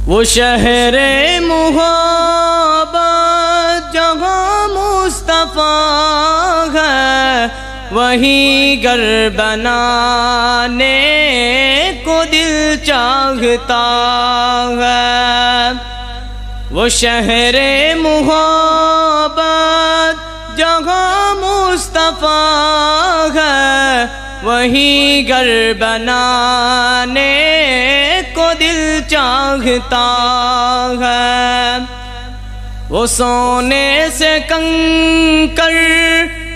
وہ شہر محبت جہاں مصطفیٰ ہے، وہیں گھر بنانے کو دل چاہتا ہے۔ وہ شہر محبت جہاں مصطفیٰ ہے، وہیں گھر بنانے کو دل چاہتا ہے۔ وہ سونے سے کنکر،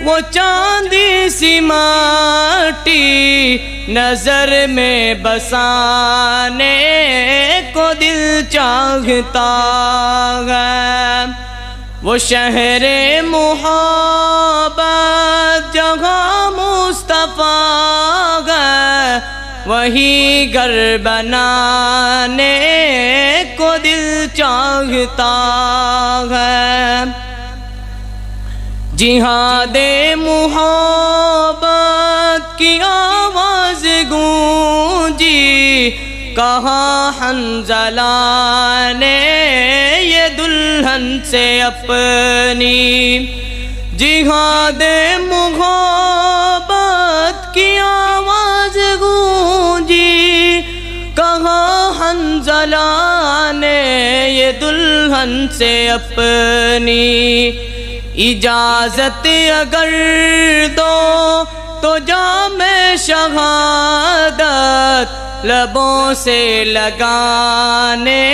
وہ چاندی سی مٹی، نظر میں بسانے کو دل چاہتا ہے۔ وہ شہر محبت جہاں مصطفیٰ ہے، وہیں گھر بنانے کو دل چاہتا ہے۔ جہاد محبت کی آواز گونجی، کہاں حنظلہ نے یہ دلہن سے اپنی۔ جہاد محبت کی آواز گونجی، کہاں حنظلہ نے یہ دلہن سے اپنی۔ اجازت اگر دو تو جام شہادت لبوں سے لگانے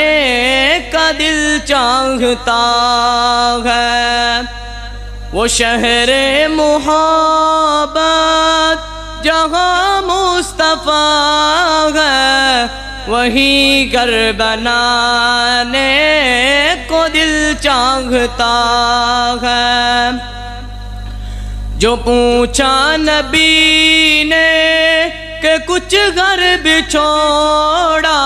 کا دل چاہتا ہے۔ وہ شہر محبت جہاں مصطفیٰ ہے، وہیں گھر بنانے کو دل چاہتا ہے۔ جو پوچھا نبی نے کہ کچھ گھر بچھوڑا،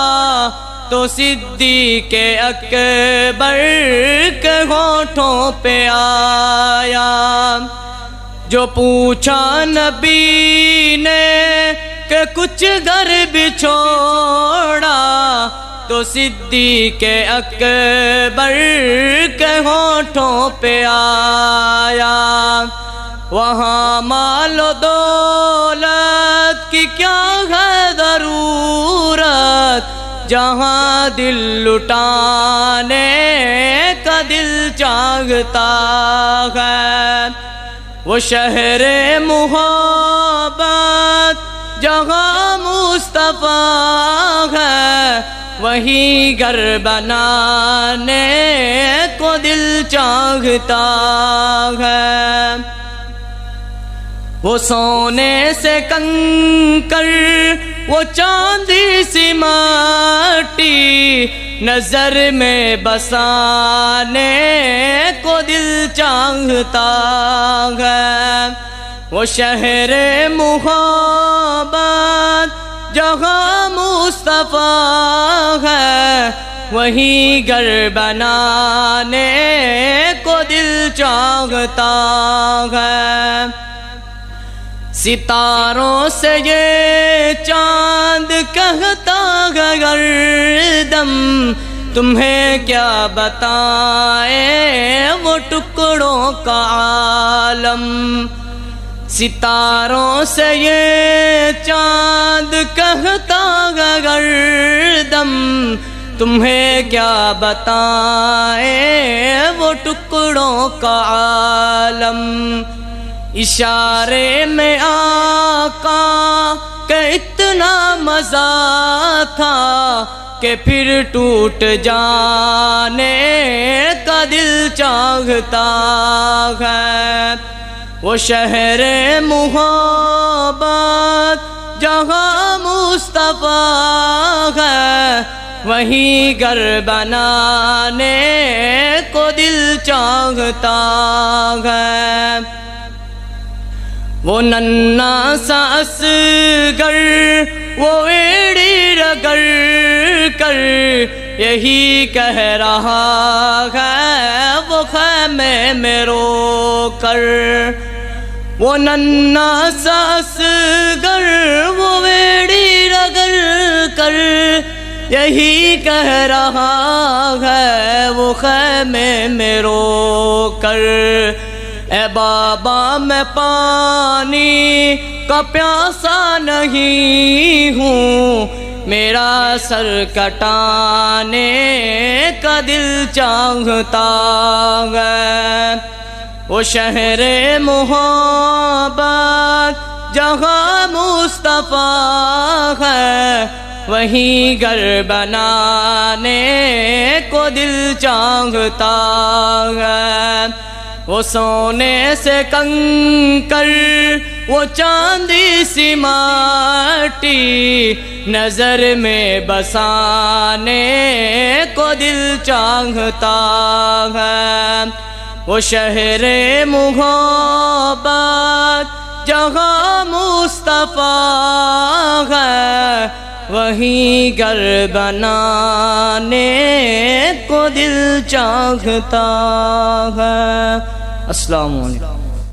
تو صدیق اکبر کے ہونٹوں پہ آیا۔ جو پوچھا نبی نے کہ کچھ گھر بچھوڑا، تو صدیق اکبر کے ہونٹوں پہ آیا۔ وہاں مال و دولت کی کیا ہے ضرورت، جہاں دل لٹانے کا دل چاہتا ہے۔ وہ شہر محبت جہاں مصطفیٰ ہے، وہیں گھر بنانے کو دل چاہتا ہے۔ وہ سونے سے کنکر، وہ چاندی سی مٹی، نظر میں بسانے کو دل چاہتا ہے۔ وہ شہر محبت جہاں مصطفیٰ ہے، وہیں گھر بنانے کو دل چاہتا ہے۔ ستاروں سے یہ چاند کہتا ہے ہر دم، تمہیں کیا بتائیں وہ ٹکڑوں کا عالم۔ ستاروں سے یہ چاند کہتا ہے ہر دم، تمہیں کیا بتائیں وہ ٹکڑوں کا عالم۔ اشارے میں آقا کہ اتنا مزہ تھا کہ پھر ٹوٹ جانے کا دل چاہتا ہے۔ وہ شہر محبت جہاں مصطفیٰ ہے، وہیں گھر بنانے کو دل چاہتا ہے۔ وہ ننھا سا اصغر، وہ ایڑی رگڑ کر یہی کہہ رہا ہے وہ خیمے میں رو کر۔ وہ ننھا سا اصغر، وہ ایڑی رگڑ کر یہی کہہ رہا ہے وہ خیمے میں رو کر، اے بابا میں پانی کا پیاسا نہیں ہوں، میرا سر کٹانے کا دل چاہتا ہے۔ وہ شہر محبت جہاں مصطفیٰ ہے، وہیں گھر بنانے کو دل چاہتا ہے۔ وہ سونے سے کنکر، وہ چاندی سی ماٹی، نظر میں بسانے کو دل چاہتا ہے۔ وہ شہر محبت جہاں مصطفیٰ ہے، وہیں گھر بنانے کو دل چاہتا ہے۔ السلام علیکم۔